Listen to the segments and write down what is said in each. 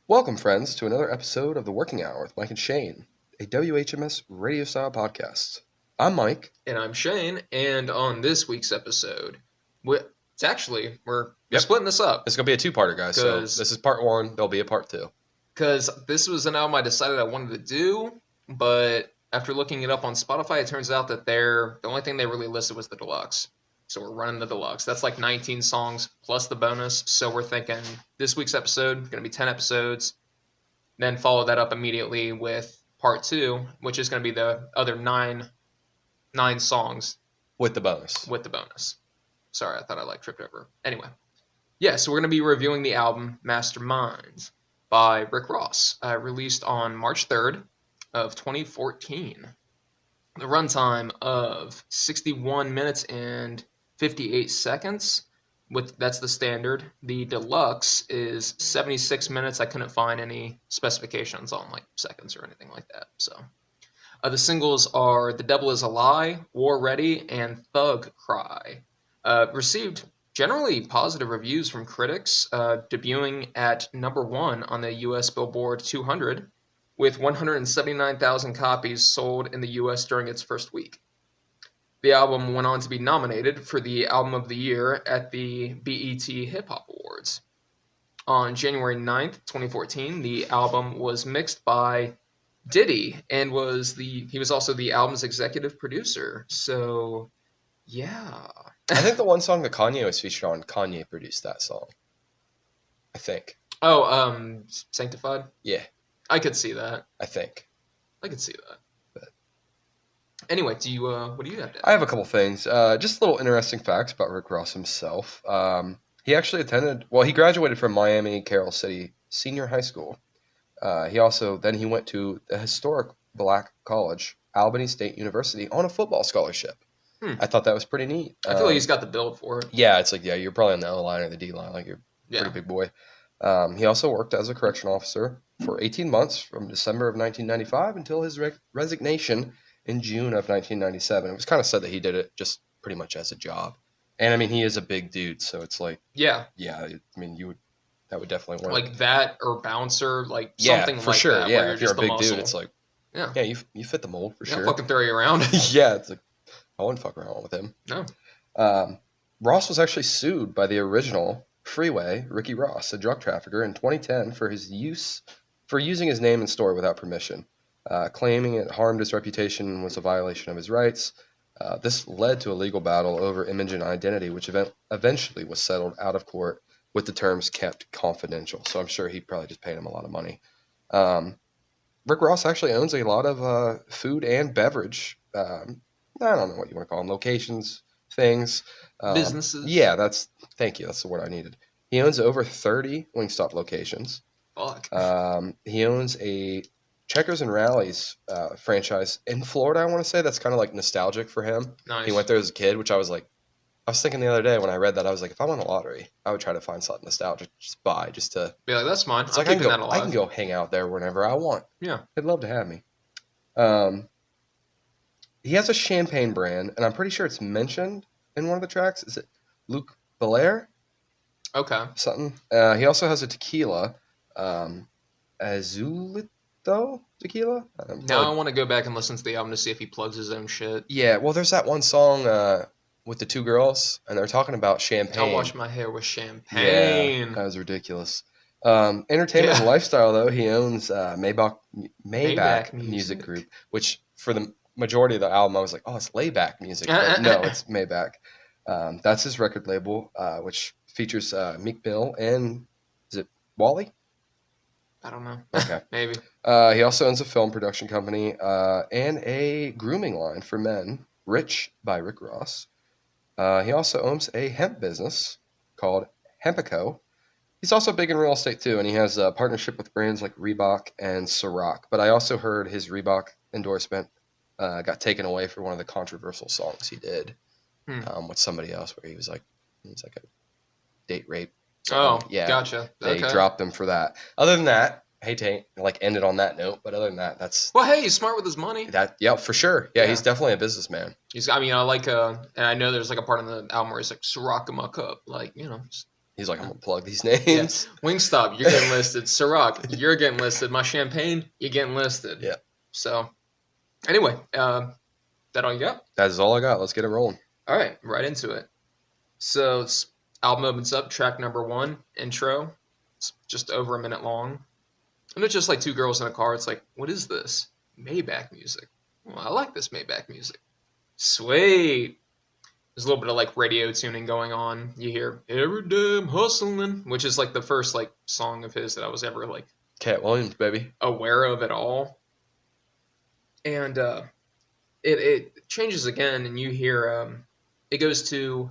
Welcome, friends, to another episode of The Working Hour with Mike and Shane, a WHMS radio-style podcast. I'm Mike. And I'm Shane, and on this week's episode, we're Yep. splitting this up. It's going to be a two-parter, guys, so this is part one, there'll be a part two. Because this was an album I decided I wanted to do, but after looking it up on Spotify, it turns out that the only thing they really listed was the deluxe. So we're running the deluxe. That's like 19 songs plus the bonus, so we're thinking this week's episode going to be 10 episodes, then follow that up immediately with part two, which is going to be the other nine songs With the bonus. Sorry, I thought I tripped over. Anyway. Yeah, so we're going to be reviewing the album Masterminds by Rick Ross, released on March 3rd of 2014. The runtime of 61 minutes and 58 seconds. That's the standard. The deluxe is 76 minutes. I couldn't find any specifications on seconds or anything like that. So the singles are The Devil Is a Lie, War Ready, and Thug Cry. Received generally positive reviews from critics, debuting at number 1 on the U.S. Billboard 200, with 179,000 copies sold in the U.S. during its first week. The album went on to be nominated for the Album of the Year at the BET Hip Hop Awards. On January 9th, 2014, the album was mixed by Diddy, and he was also the album's executive producer. So, yeah. I think the one song that Kanye was featured on, Kanye produced that song. I think. Oh, Sanctified? Yeah. I could see that. I think. I could see that. But anyway, what do you have to add? I have a couple things. Just little interesting facts about Rick Ross himself. He actually he graduated from Miami Carroll City Senior High School. He went to the historic Black college, Albany State University, on a football scholarship. I thought that was pretty neat. I feel like he's got the build for it. Yeah, it's you're probably on the O line or the D line, you're a pretty big boy. He also worked as a correction officer for 18 months from December of 1995 until his resignation in June of 1997. It was kind of said that he did it just pretty much as a job. And I mean, he is a big dude, so it's that would definitely work. Like that or bouncer, something for sure. That, yeah, if you're a big muscle. dude, it's you fit the mold for sure. Fucking throw you around. Yeah, it's I wouldn't fuck around with him. No. Ross was actually sued by the original Freeway, Ricky Ross, a drug trafficker, in 2010 for using his name and story without permission, claiming it harmed his reputation and was a violation of his rights. This led to a legal battle over image and identity, which eventually was settled out of court with the terms kept confidential. So I'm sure he probably just paid him a lot of money. Rick Ross actually owns a lot of food and beverage. I don't know what you want to call them, locations, things. Businesses. Yeah, thank you. That's the word I needed. He owns over 30 Wingstop locations. Fuck. He owns a Checkers and Rallies franchise in Florida, I want to say. That's kind of nostalgic for him. Nice. He went there as a kid, which I was thinking the other day when I read that, I was like, if I won the lottery, I would try to find something nostalgic just to be like, that's mine. It's I'm keeping that alive. I can go hang out there whenever I want. Yeah. They'd love to have me. He has a champagne brand, and I'm pretty sure it's mentioned in one of the tracks. Is it Luc Belaire? Okay. Something. He also has a tequila, Azulito tequila. Now I want to go back and listen to the album to see if he plugs his own shit. Yeah, well, there's that one song with the two girls, and they're talking about champagne. I'll wash my hair with champagne. Yeah, that was ridiculous. Entertainment and lifestyle, though, he owns Maybach Music Group, which for the majority of the album, I was like, oh, it's layback music. But no, it's Maybach. That's his record label, which features Meek Mill and, is it Wally? I don't know. Okay. Maybe. He also owns a film production company and a grooming line for men, Rich by Rick Ross. He also owns a hemp business called Hempico. He's also big in real estate, too, and he has a partnership with brands like Reebok and Ciroc. But I also heard his Reebok endorsement got taken away for one of the controversial songs he did with somebody else, where he was like a date rape. Oh, yeah, gotcha. They dropped him for that. Other than that, I hate to end it on that note, but other than that, that's he's smart with his money. Yeah, for sure. Yeah, he's definitely a businessman. And I know there's a part in the album where he's like, Ciroc in my cup, He's like, I'm gonna plug these Yeah. names. Wingstop, you're getting listed. Ciroc, you're getting listed. My champagne, you're getting listed. Yeah. So, anyway, that all you got? That is all I got. Let's get it rolling. All right, right into it. So, album opens up, track number 1, intro. It's just over a minute long. And it's just like two girls in a car. It's like, what is this? Maybach music. Well, I like this Maybach music. Sweet. There's a little bit of like radio tuning going on. You hear "Every Day I'm Hustling," which is like the first like song of his that I was ever like Cat Williams, baby. aware of at all. And it changes again, and you hear it goes to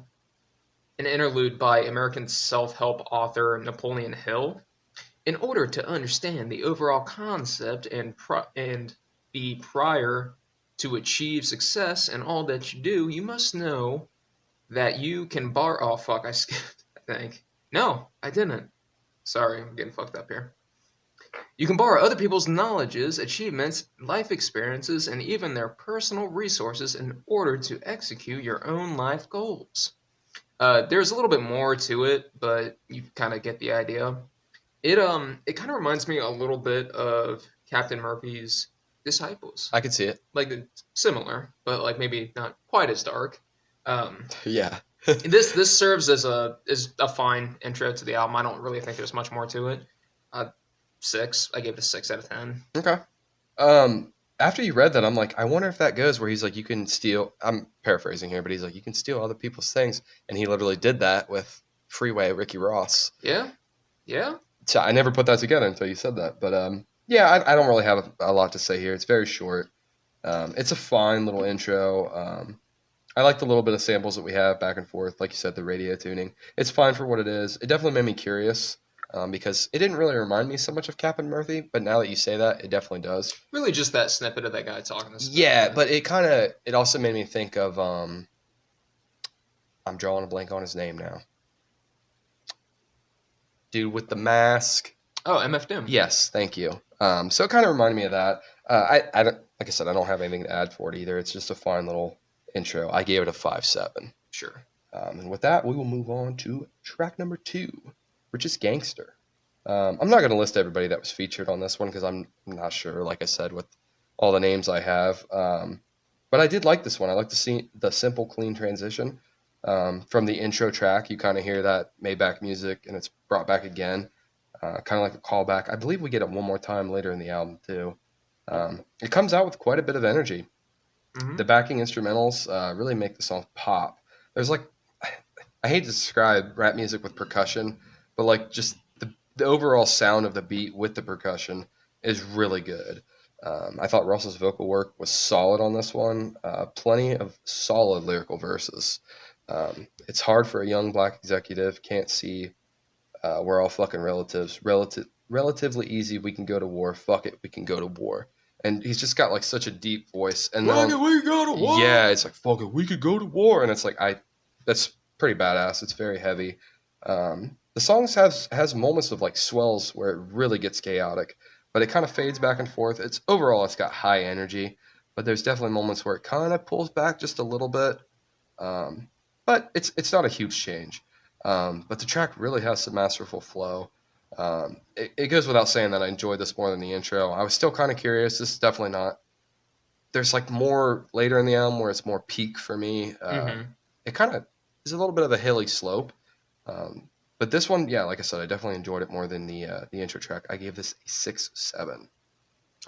an interlude by American self-help author Napoleon Hill. In order to understand the overall concept and be prior to achieve success in all that you do, you must know that you can borrow. Oh fuck! I skipped. I think. No, I didn't. Sorry, I'm getting fucked up here. You can borrow other people's knowledges, achievements, life experiences, and even their personal resources in order to execute your own life goals. There's a little bit more to it, but you kind of get the idea. It kind of reminds me a little bit of Captain Murphy's Disciples. I could see it. Like similar, but like maybe not quite as dark. Yeah. This serves as a fine intro to the album. I don't really think there's much more to it. 6. I gave it a 6 out of 10. Okay. After you read that, I'm like, I wonder if that goes where he's like, you can steal. I'm paraphrasing here, but he's like, you can steal other people's things, and he literally did that with Freeway, Ricky Ross. Yeah, yeah. So I never put that together until you said that. But yeah, I don't really have a lot to say here. It's very short. It's a fine little intro. I like the little bit of samples that we have back and forth. Like you said, the radio tuning. It's fine for what it is. It definitely made me curious because it didn't really remind me so much of Captain Murphy. But now that you say that, it definitely does. Really, just that snippet of that guy talking. Yeah, but it also made me think of I'm drawing a blank on his name now. Dude with the mask. Oh, MF Doom. Yes, thank you. So it kind of reminded me of that. I don't, like I said, I don't have anything to add for it either. It's just a fine little intro. I gave it a 5.7. Sure. And with that, we will move on to track number 2, which is Gangster. I'm not going to list everybody that was featured on this one because I'm not sure, like I said, with all the names I have. But I did like this one. I like to see the simple, clean transition. From the intro track, you kind of hear that Maybach music, and it's brought back again. Kind of like a callback. I believe we get it one more time later in the album, too. It comes out with quite a bit of energy. Mm-hmm. The backing instrumentals really make the song pop. There's like, I hate to describe rap music with percussion, but like just the overall sound of the beat with the percussion is really good. I thought Russell's vocal work was solid on this one. Plenty of solid lyrical verses. It's hard for a young black executive, can't see we're all fucking relatives. Relatively easy, we can go to war. Fuck it, we can go to war. And he's just got like such a deep voice. And Fuck then, it, we go to war. yeah, it's like, fuck it, we could go to war. And it's like, that's pretty badass. It's very heavy. The songs has moments of like swells where it really gets chaotic, but it kind of fades back and forth. It's got high energy, but there's definitely moments where it kind of pulls back just a little bit. But it's not a huge change. But the track really has some masterful flow. It goes without saying that I enjoyed this more than the intro. I was still kind of curious. This is definitely not. There's like more later in the album where it's more peak for me. It kind of is a little bit of a hilly slope. But this one, yeah, like I said, I definitely enjoyed it more than the intro track. I gave this a 6.7.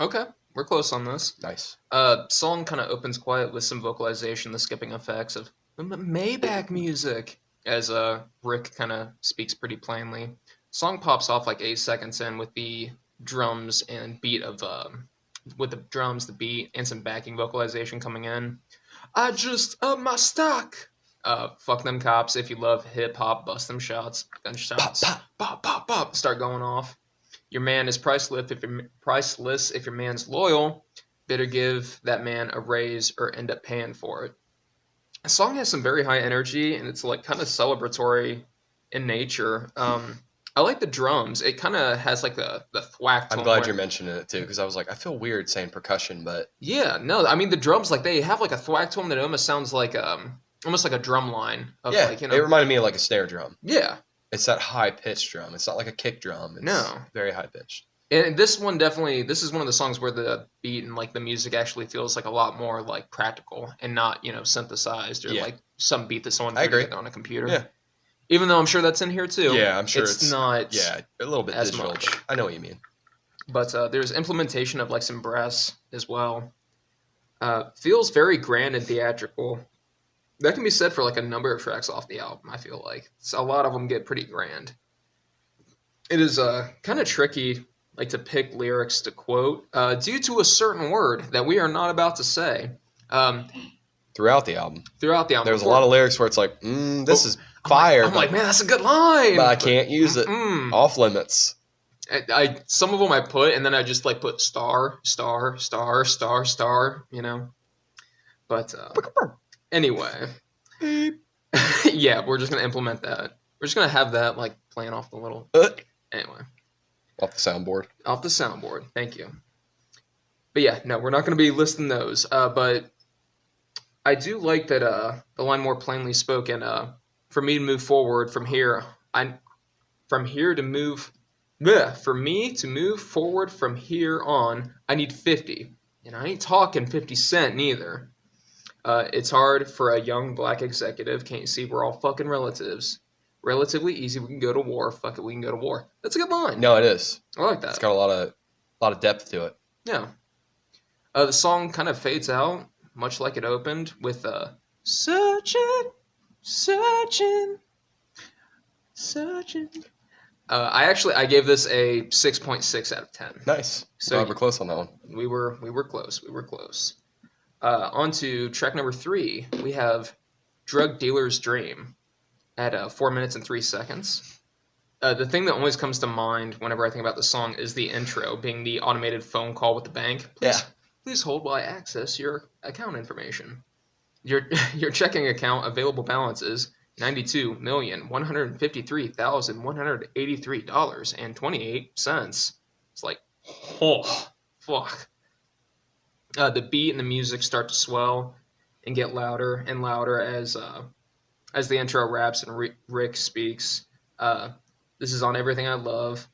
Okay, we're close on this. Nice. Song kind of opens quiet with some vocalization, the skipping effects of Maybach music, as Rick kind of speaks pretty plainly. Song pops off like 8 seconds in with the drums and beat of with the drums, the beat, and some backing vocalization coming in. I just up my stock. Fuck them cops. If you love hip hop, bust them shots. Gunshots. Pop, Pop, pop, pop. Start going off. Your man is priceless if your man's loyal. Better give that man a raise or end up paying for it. The song has some very high energy, and it's like kind of celebratory in nature. I like the drums. It kind of has like the thwack tone. I'm glad you're mentioning it too, because I was like, I feel weird saying percussion, but yeah, no, I mean the drums like they have like a thwack to them that almost sounds like almost like a drum line. Of yeah, like, it reminded me of like a snare drum. Yeah, It's that high pitched drum. It's not like a kick drum. It's No. very high pitched. And this one definitely, this is one of the songs where the beat and like the music actually feels like a lot more like practical and not, synthesized or like some beat that someone put together on a computer. Yeah. Even though I'm sure that's in here too. Yeah, I'm sure it's not. Yeah, a little bit as digital. much. But I know what you mean. But there's implementation of like some brass as well. Feels very grand and theatrical. That can be said for like a number of tracks off the album. I feel like so a lot of them get pretty grand. It is kind of tricky, like to pick lyrics to quote due to a certain word that we are not about to say. Throughout the album, there's a lot of lyrics where it's like, this is fire. I'm like, man, that's a good line, but I can't use it. Off limits. Some of them I put, and then I just like put star. But anyway, yeah, we're just gonna implement that. We're just gonna have that like playing off the little. Anyway, off the soundboard. Off the soundboard. Thank you. But yeah, no, we're not gonna be listing those. But I do like that the line more plainly spoken. For me to move forward from here, for me to move forward from here on, I need 50. And I ain't talking 50 cent neither. It's hard for a young black executive. Can't you see we're all fucking relatives? Relatively easy. We can go to war. Fuck it, we can go to war. That's a good line. No, it is. I like that. It's got a lot of depth to it. Yeah. The song kind of fades out, much like it opened, with searching. I gave this a 6.6 out of 10. Nice. So we're close on that one. We were close. On to track number 3. We have Drug Dealer's Dream at 4 minutes and 3 seconds. The thing that always comes to mind whenever I think about the song is the intro, being the automated phone call with the bank. Please hold while I access your account information. Your checking account available balance is $92,153,183.28. It's like, oh, fuck. The beat and the music start to swell and get louder and louder as the intro raps and Rick speaks. This is on everything I love.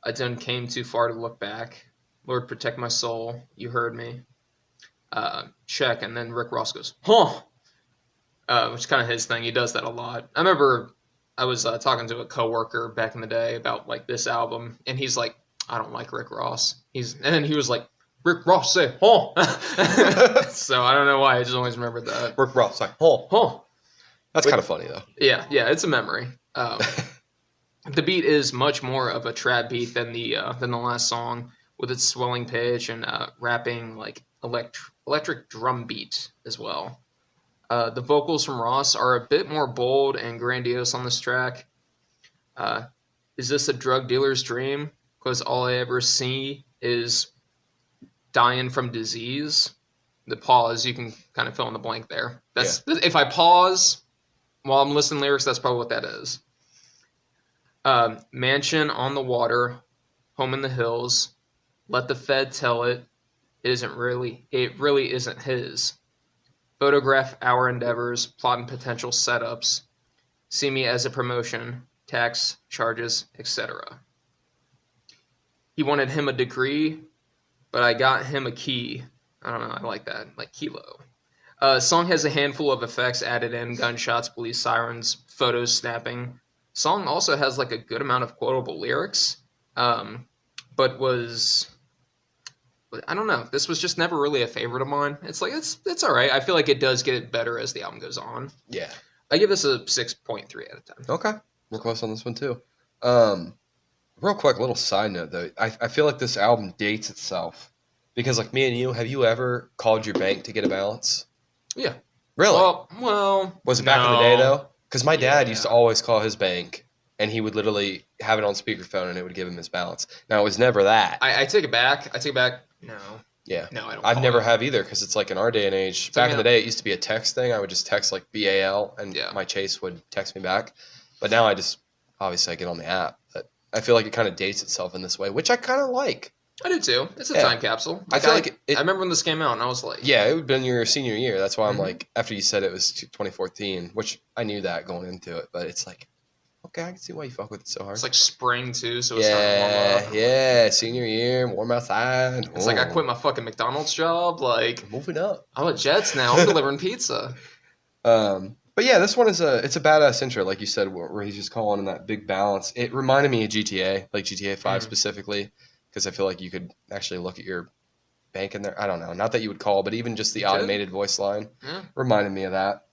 I done came too far to look back. Lord, protect my soul. You heard me. Check. And then Rick Ross goes, huh. Which is kind of his thing. He does that a lot. I remember I was talking to a coworker back in the day about like this album, and he's like, I don't like Rick Ross. And then he was like, Rick Ross say, huh. So I don't know why. I just always remembered that. Rick Ross say, huh. That's kind of funny though. Yeah, it's a memory. The beat is much more of a trap beat than the last song, with its swelling pitch and rapping like electric drum beat as well. The vocals from Ross are a bit more bold and grandiose on this track. Is this a drug dealer's dream? Because all I ever see is dying from disease. The pause, you can kind of fill in the blank there. If I pause while I'm listening to lyrics, that's probably what that is. Mansion on the water, home in the hills. Let the Fed tell it. It really isn't his. Photograph our endeavors, plotting potential setups. See me as a promotion, tax, charges, etc. He wanted him a degree, but I got him a key. I don't know, I like that, like kilo. Song has a handful of effects added in, gunshots, police sirens, photos snapping. Song also has like a good amount of quotable lyrics, but I don't know. This was just never really a favorite of mine. It's like it's all right. I feel like it does get better as the album goes on. Yeah. I give this a 6.3 out of 10. Okay. We're close on this one too. Real quick, little side note though. I feel like this album dates itself. Because like me and you, have you ever called your bank to get a balance? Yeah. Really? Well. Was it back in the day though? Because my dad used to always call his bank, and he would literally have it on speakerphone, and it would give him his balance. Now, it was never that. I take it back. No. Yeah. No, I don't. I've never have either, because it's like in our day and age. Back in the day, it used to be a text thing. I would just text like BAL, and my Chase would text me back. But now obviously I get on the app. But I feel like it kind of dates itself in this way, which I kind of like. I do too. It's a time capsule. I feel like I remember when this came out, and I was like... Yeah, it would have been your senior year. That's why I'm like, after you said it was 2014, which I knew that going into it, but it's like, Okay, I can see why you fuck with it so hard. It's like spring too, so it's starting to warm up. And Yeah, senior year, warm outside. it's like I Ooh, quit my fucking McDonald's job. Like moving up. I'm at Jets now. I'm delivering pizza. But yeah, this one it's a badass intro, like you said, where he's just calling in that big balance. It reminded me of GTA, like GTA 5 Mm. specifically, because I feel like you could actually look at your bank in there. I don't know, not that you would call, but even just the You could. automated voice line Yeah. reminded me of that.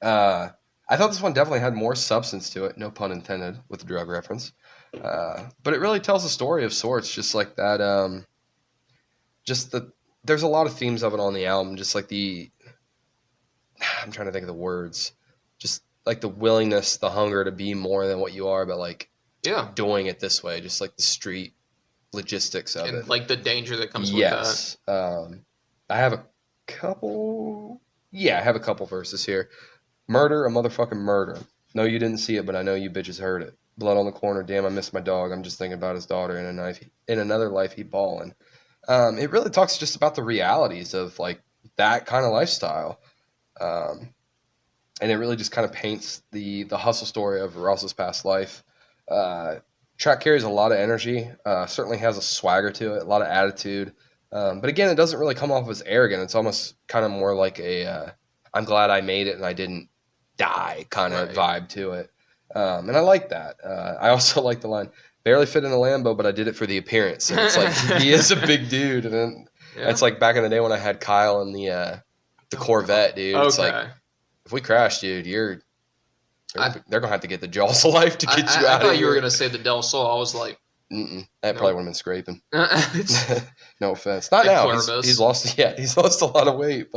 Uh, I thought this one definitely had more substance to it, no pun intended with the drug reference. But it really tells a story of sorts, just like that. Just the there's a lot of themes of it on the album, just like the I'm trying to think of the words, just like the willingness, the hunger to be more than what you are, but like Yeah. doing it this way, just like the street logistics of And it. like the danger that comes with that. Yes. I have a couple. Yeah, I have a couple verses here. Murder, a motherfucking murder. No, you didn't see it, but I know you bitches heard it. Blood on the corner. Damn, I miss my dog. I'm just thinking about his daughter in a knife. In another life, he ballin'. It really talks just about the realities of like that kind of lifestyle. Um, and it really just kind of paints the hustle story of Ross's past life. Uh, Track carries a lot of energy, certainly has a swagger to it, a lot of attitude. But again, it doesn't really come off as arrogant. It's almost kind of more like a I'm glad I made it and I didn't die kind of Right. vibe to it. And I like that. I also like the line, barely fit in a Lambo, but I did it for the appearance. And it's like he is a big dude. And then Yeah. it's like back in the day when I had Kyle in the Oh, God. Corvette, dude. It's like, Okay. if we crash, dude, I, they're gonna have to get the jaws of life to get you I out of thought you were here. gonna say the Del Sol. I was like, That probably would nope. have been scraping. It's No offense. Not like now. He's Pluribus. lost. Yeah, he's lost a lot of weight,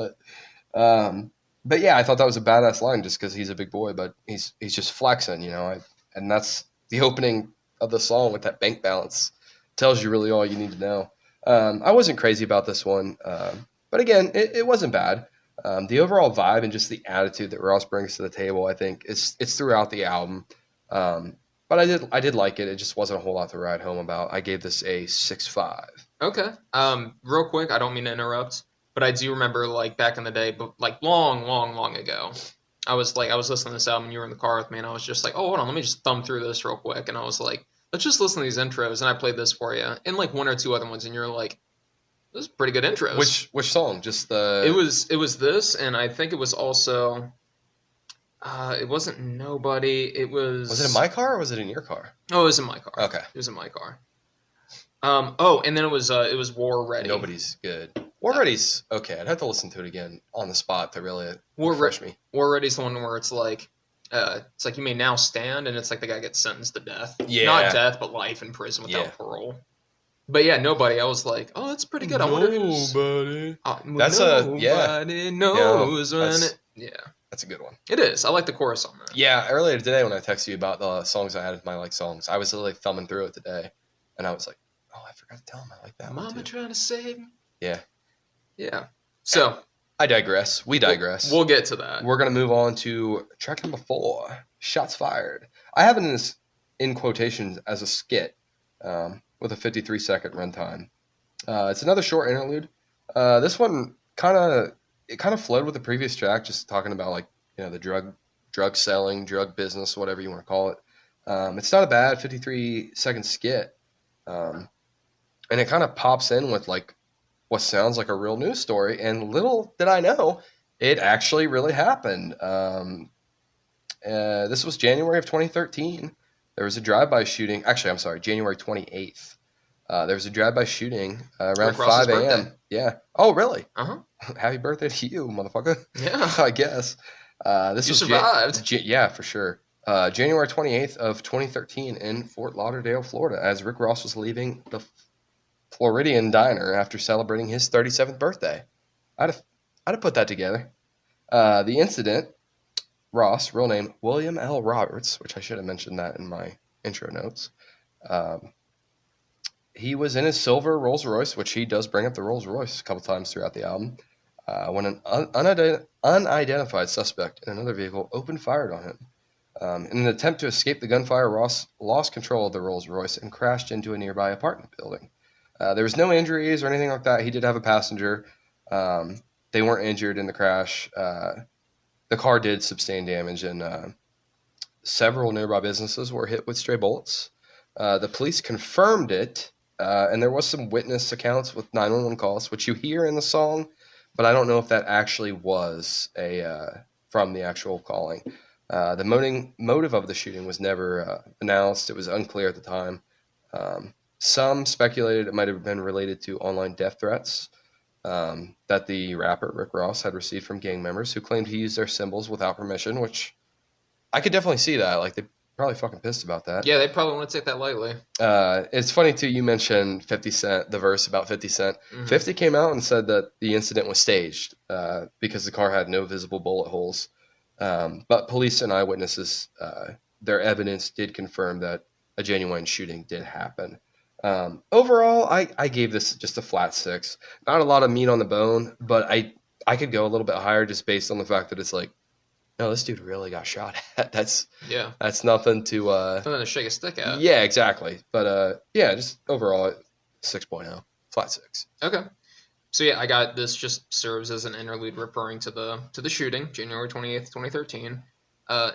um, but yeah, I thought that was a badass line just because he's a big boy, but he's just flexing, you know. And that's the opening of the song with that bank balance tells you really all you need to know. I wasn't crazy about this one, but again, it wasn't bad. The overall vibe and just the attitude that Ross brings to the table, I think, it's throughout the album. Um, but I did like it. It just wasn't a whole lot to ride home about. I gave this a 6.5. Okay. Real quick, I don't mean to interrupt, but I do remember like back in the day, but like long, long, long ago, I was listening to this album and you were in the car with me and I was just like, oh, hold on, let me just thumb through this real quick. And I was like, let's just listen to these intros. And I played this for you and like one or two other ones. And you're like, this is pretty good intros. Which song? Just It was this. And I think it was also, it wasn't Nobody. was it in my car or was it in your car? Oh, it was in my car. Okay. It was in my car. And then it was War Ready. Nobody's good. War Ready's okay. I'd have to listen to it again on the spot to really War, refresh me. War Ready's the one where it's like you may now stand, and it's like the guy gets sentenced to death. Yeah. Not death, but life in prison without parole. But yeah, Nobody. I was like, oh, that's pretty good. I wonder who's Nobody. That's nobody knows when that's, it. Yeah, that's a good one. it is. I like the chorus on that. Yeah, earlier today when I texted you about the songs I added to my like songs, I was literally thumbing through it today, and I was like, oh, I forgot to tell him I like that one Mama too. trying to save me. Yeah. Yeah. So I digress. We digress. We'll get to that. We're gonna move on to track number 4, Shots Fired. I have it in quotations as a skit with a 53-second runtime. It's another short interlude. This one kind of flowed with the previous track, just talking about like the drug selling, drug business, whatever you want to call it. It's not a bad 53-second skit, and it kind of pops in with like what sounds like a real news story. And little did I know, it actually really happened. This was January of 2013. There was a drive-by shooting. Actually, I'm sorry, January 28th. There was a drive-by shooting around 5 a.m. Birthday. Yeah. Oh, really? Uh-huh. Happy birthday to you, motherfucker. Yeah. I guess. This You was survived. yeah, for sure. January 28th of 2013 in Fort Lauderdale, Florida, as Rick Ross was leaving the Floridian diner after celebrating his 37th birthday. I'd have put that together. The incident, Ross, real name William L. Roberts, which I should have mentioned that in my intro notes. He was in his silver Rolls Royce, which he does bring up the Rolls Royce a couple times throughout the album, when an unidentified suspect in another vehicle opened fire on him. In an attempt to escape the gunfire, Ross lost control of the Rolls Royce and crashed into a nearby apartment building. There was no injuries or anything like that. He did have a passenger. They weren't injured in the crash. The car did sustain damage, and several nearby businesses were hit with stray bullets. The police confirmed it, and there was some witness accounts with 911 calls, which you hear in the song, but I don't know if that actually was from the actual calling. The motive of the shooting was never announced. It was unclear at the time. Some speculated it might have been related to online death threats that the rapper Rick Ross had received from gang members who claimed he used their symbols without permission, which I could definitely see that. Like, they probably fucking pissed about that. Yeah, they probably want to take that lightly. It's funny, too, you mentioned 50 Cent, the verse about 50 Cent. Mhm. 50 came out and said that the incident was staged because the car had no visible bullet holes. But police and eyewitnesses, their evidence did confirm that a genuine shooting did happen. Overall, I gave this just a flat 6. Not a lot of meat on the bone, but I could go a little bit higher just based on the fact that it's like, no, this dude really got shot at. That's nothing to Something to shake a stick at. yeah, exactly. But yeah, just overall 6.0, flat 6. Okay. So yeah, I got this just serves as an interlude referring to the shooting, January 28th, 2013,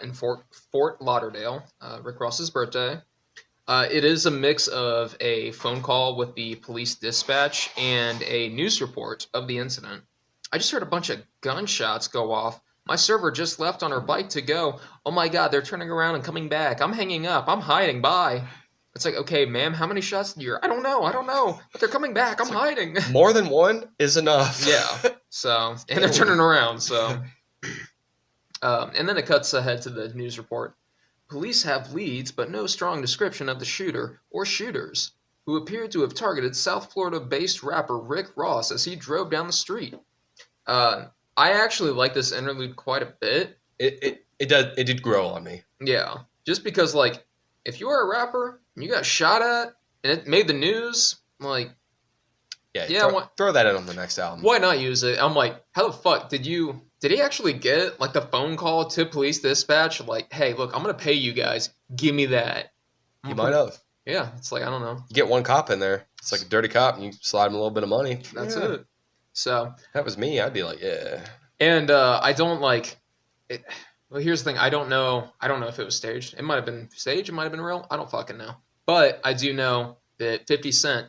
in Fort Lauderdale, Rick Ross's birthday. It is a mix of a phone call with the police dispatch and a news report of the incident. I just heard a bunch of gunshots go off. My server just left on her bike to go. Oh my god, they're turning around and coming back. I'm hanging up. I'm hiding. Bye. It's like, okay, ma'am, how many shots did you hear? I don't know. But they're coming back. I'm hiding. More than one is enough. Yeah. So, and they're turning around. So, and then it cuts ahead to the news report. Police have leads, but no strong description of the shooter or shooters, who appeared to have targeted South Florida-based rapper Rick Ross as he drove down the street. I actually like this interlude quite a bit. It did grow on me. Yeah, just because like if you are a rapper and you got shot at and it made the news, like throw that in on the next album. Why not use it? I'm like, how the fuck did he actually get like the phone call to police dispatch? Like, hey, look, I'm gonna pay you guys. Give me that. You might have. Yeah, it's like I don't know. You get one cop in there. It's like a dirty cop, and you slide him a little bit of money. That's it. So if that was me, I'd be like, yeah. And I don't like it. Well, here's the thing. I don't know if it was staged. It might have been staged. It might have been real. I don't fucking know. But I do know that 50 Cent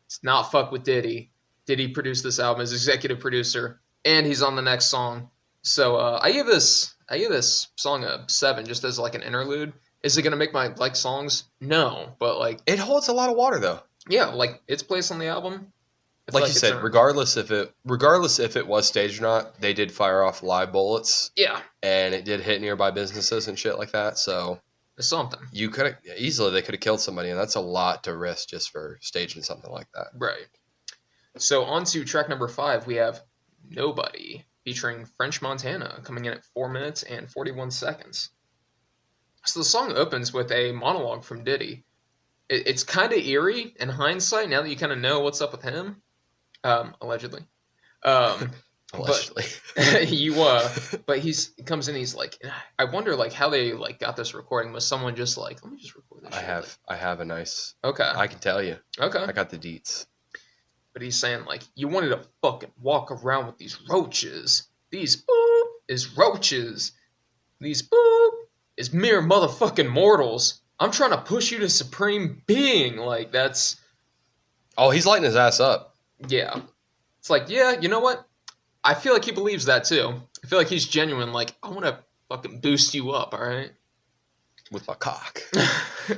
is not fuck with Diddy. Diddy produced this album as executive producer, and he's on the next song. So I give this song a 7 just as like an interlude. Is it gonna make my like songs? No, but like it holds a lot of water though. Yeah, like its place on the album. Like you said, regardless if it was staged or not, they did fire off live bullets. Yeah. And it did hit nearby businesses and shit like that. So it's something. You could have they could have killed somebody, and that's a lot to risk just for staging something like that. Right. So on to track number 5, we have Nobody featuring French Montana coming in at 4 minutes and 41 seconds. So the song opens with a monologue from Diddy. It's kind of eerie in hindsight now that you kind of know what's up with him. Allegedly. Allegedly. But he comes in, he's like, I wonder like how they like got this recording. Was someone just like, let me just record this shit? I have a nice. Okay. I can tell you. Okay. I got the deets. But he's saying like, you wanted to fucking walk around with these roaches. These boop is roaches. These boop is mere motherfucking mortals. I'm trying to push you to supreme being. Like that's. Oh, he's lighting his ass up. Yeah. It's like, yeah, you know what? I feel like he believes that too. I feel like he's genuine. Like, I want to fucking boost you up, all right? With my cock.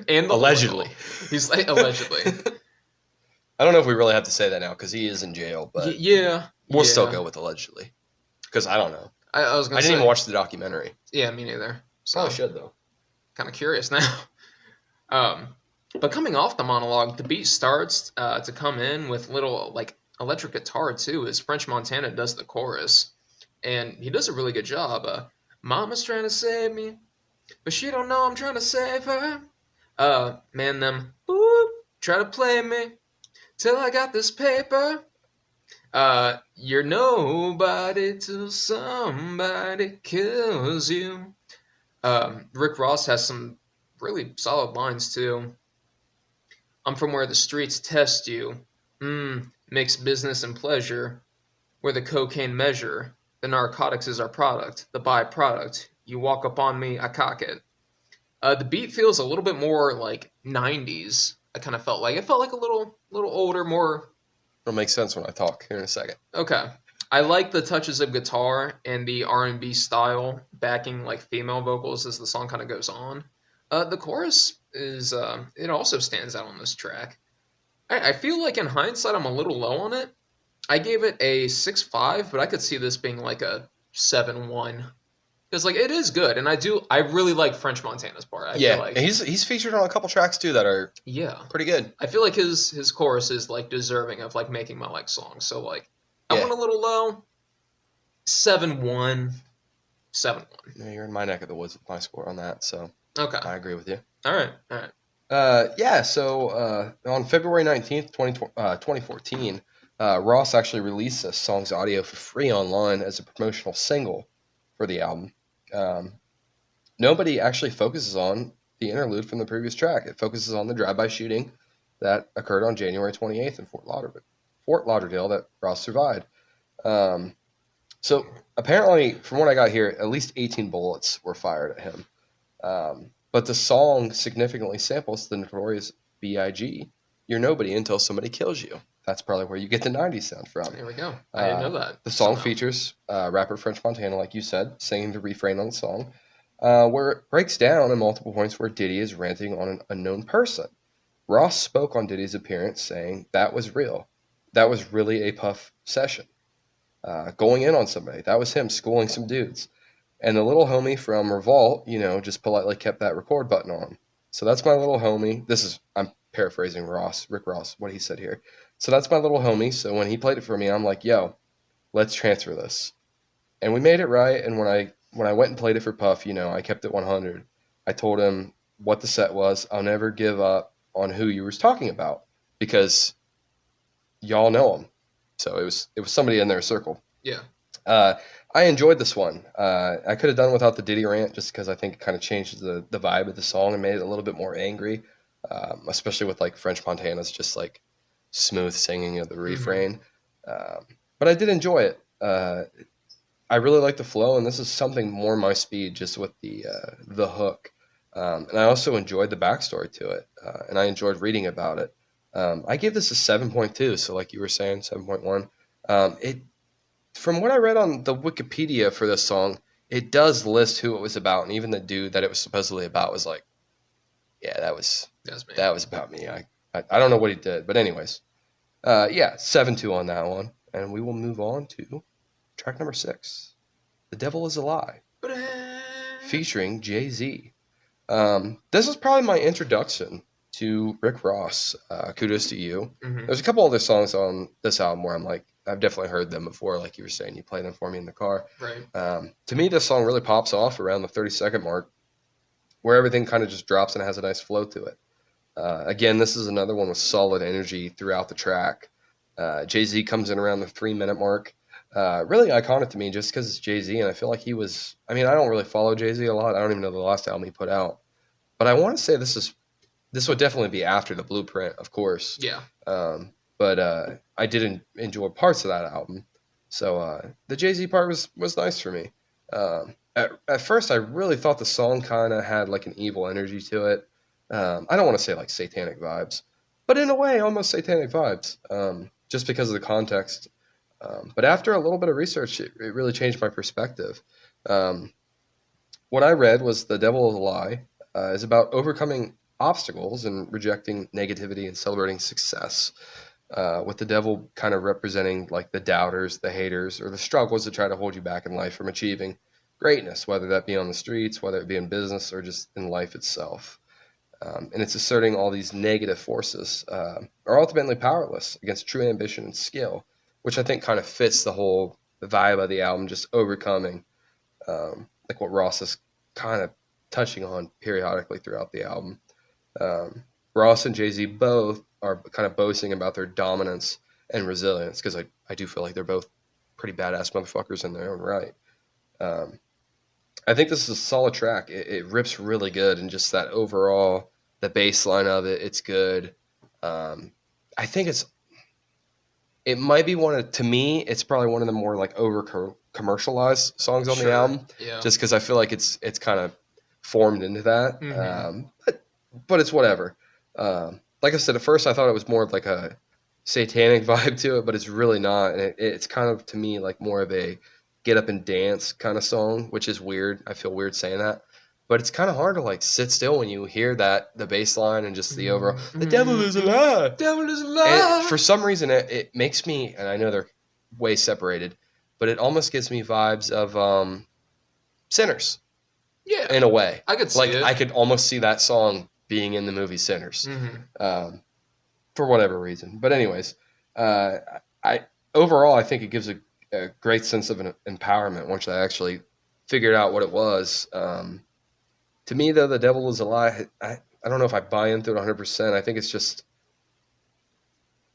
And allegedly. He's like, allegedly. I don't know if we really have to say that now because he is in jail, but yeah, we'll still go with allegedly because I don't know. I was gonna. I didn't even watch the documentary. Yeah, me neither. So I should though. Kind of curious now. But coming off the monologue, the beat starts to come in with little like electric guitar too, as French Montana does the chorus, and he does a really good job. Mama's trying to save me, but she don't know I'm trying to save her. Man, them boop try to play me till I got this paper. You're nobody till somebody kills you. Rick Ross has some really solid lines too. I'm from where the streets test you. Mix business and pleasure. Where the cocaine measure. The narcotics is our product. The byproduct. You walk up on me, I cock it. The beat feels a little bit more like 90s. I kind of felt like it felt like a little older, more It'll make sense when I talk here in a second. okay. I like the touches of guitar and the R&B style backing like female vocals as the song kind of goes on. The chorus is it also stands out on this track. I feel like in hindsight I'm a little low on it. I gave it a 6.5, but I could see this being like a 7.1 because like it is good, and I really like French Montana's part. I feel Yeah, like and he's featured on a couple tracks too that are yeah, pretty good. I feel like his chorus is like deserving of like making my like song. So like I Yeah, went a little low, 7.1, 7.1. yeah, you're in my neck of the woods with my score on that, so Okay, I agree with you. all right, all right. Yeah, so on February 19th, 2014, Ross actually released this song's audio for free online as a promotional single for the album. Um, Nobody actually focuses on the interlude from the previous track. It focuses on the drive-by shooting that occurred on January 28th in Fort Lauderdale that Ross survived. Um, so apparently, from what I got here, at least 18 bullets were fired at him. But the song significantly samples the notorious B.I.G. You're nobody until somebody kills you. That's probably where you get the 90s sound from. There we go. I didn't know that. The song Somehow. features rapper French Montana, like you said, singing the refrain on the song, where it breaks down in multiple points where Diddy is ranting on an unknown person. Ross spoke on Diddy's appearance, saying that was real. That was really a Puff session. Going in on somebody. That was him schooling some dudes. And the little homie from Revolt, just politely kept that record button on. So that's my little homie. I'm paraphrasing Rick Ross, what he said here. So that's my little homie. So when he played it for me, I'm like, yo, let's transfer this. And we made it right. And when I went and played it for Puff, I kept it 100. I told him what the set was. I'll never give up on who you was talking about because y'all know him. So it was somebody in their circle. Yeah. Uh, I enjoyed this one. I could have done without the Diddy rant just because I think it kind of changed the vibe of the song and made it a little bit more angry, especially with like French Montana's just like smooth singing of the Mm-hmm. refrain. Um, but I did enjoy it. I really like the flow, and this is something more my speed, just with the hook. And I also enjoyed the backstory to it, and I enjoyed reading about it. I gave this a 7.2, so like you were saying, 7.1. It From what I read on the Wikipedia for this song, it does list who it was about, and even the dude that it was supposedly about was like, yeah, That's me. that was about me. I don't know what he did, but anyways, yeah, 7.2 on that one, and we will move on to track number 6, "The Devil Is a Lie," featuring Jay-Z. This is probably my introduction to Rick Ross. Kudos to you. Mm-hmm. There's a couple other songs on this album where I'm like, I've definitely heard them before. Like you were saying, you played them for me in the car. Right. To me, this song really pops off around the 30-second mark, where everything kind of just drops and has a nice flow to it. Again, this is another one with solid energy throughout the track. Jay Z comes in around the 3-minute mark. Really iconic to me just because it's Jay Z, and I feel like he was. I mean, I don't really follow Jay Z a lot. I don't even know the last album he put out, but I want to say this would definitely be after the Blueprint, of course. Yeah. But I did enjoy parts of that album. So the Jay Z part was nice for me. At first, I really thought the song kind of had like an evil energy to it. I don't want to say like satanic vibes, but in a way, almost satanic vibes, just because of the context. But after a little bit of research, it really changed my perspective. Um, what I read was "The Devil Is a Lie" is about overcoming obstacles and rejecting negativity and celebrating success. With the devil kind of representing like the doubters, the haters, or the struggles that try to hold you back in life from achieving greatness, whether that be on the streets, whether it be in business, or just in life itself. And it's asserting all these negative forces are ultimately powerless against true ambition and skill, which I think kind of fits the whole vibe of the album, just overcoming like what Ross is kind of touching on periodically throughout the album. Um, Ross and Jay Z both are kind of boasting about their dominance and resilience because I do feel like they're both pretty badass motherfuckers in their own right. Um, I think this is a solid track. It rips really good, and just that overall, the bass line of it, it's good. Um, I think it might be to me, it's probably one of the more like over commercialized songs on the Sure. album, Yeah. just because I feel like it's kind of formed into that. But it's whatever. Like I said, at first I thought it was more of like a satanic vibe to it, but it's really not. And it's kind of, to me, like more of a get up and dance kind of song, which is weird. I feel weird saying that. But it's kind of hard to like sit still when you hear that, the bass line and just the overall, the devil is alive. Devil is And alive. for some reason, it makes me, and I know they're way separated, but it almost gives me vibes of Sinners Yeah, in a way. I could see Like it. I could almost see that song being in the movie Sinners, for whatever reason. But anyways, uh, I overall I think it gives a great sense of an empowerment once I actually figured out what it was. To me, though, the devil is a lie. I don't know if I buy into it 100%. I think it's just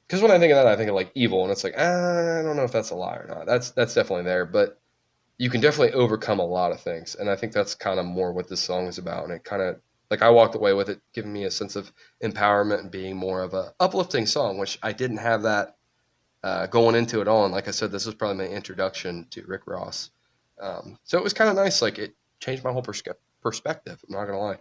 because when I think of that, I think of like evil, and it's like I don't know if that's a lie or not. That's definitely there, but you can definitely overcome a lot of things, and I think that's kind of more what this song is about. And it kind of like I walked away with it giving me a sense of empowerment and being more of a uplifting song, which I didn't have that going into it all. And like I said, this was probably my introduction to Rick Ross, so it was kind of nice. Like it changed my whole perspective. I'm not gonna lie.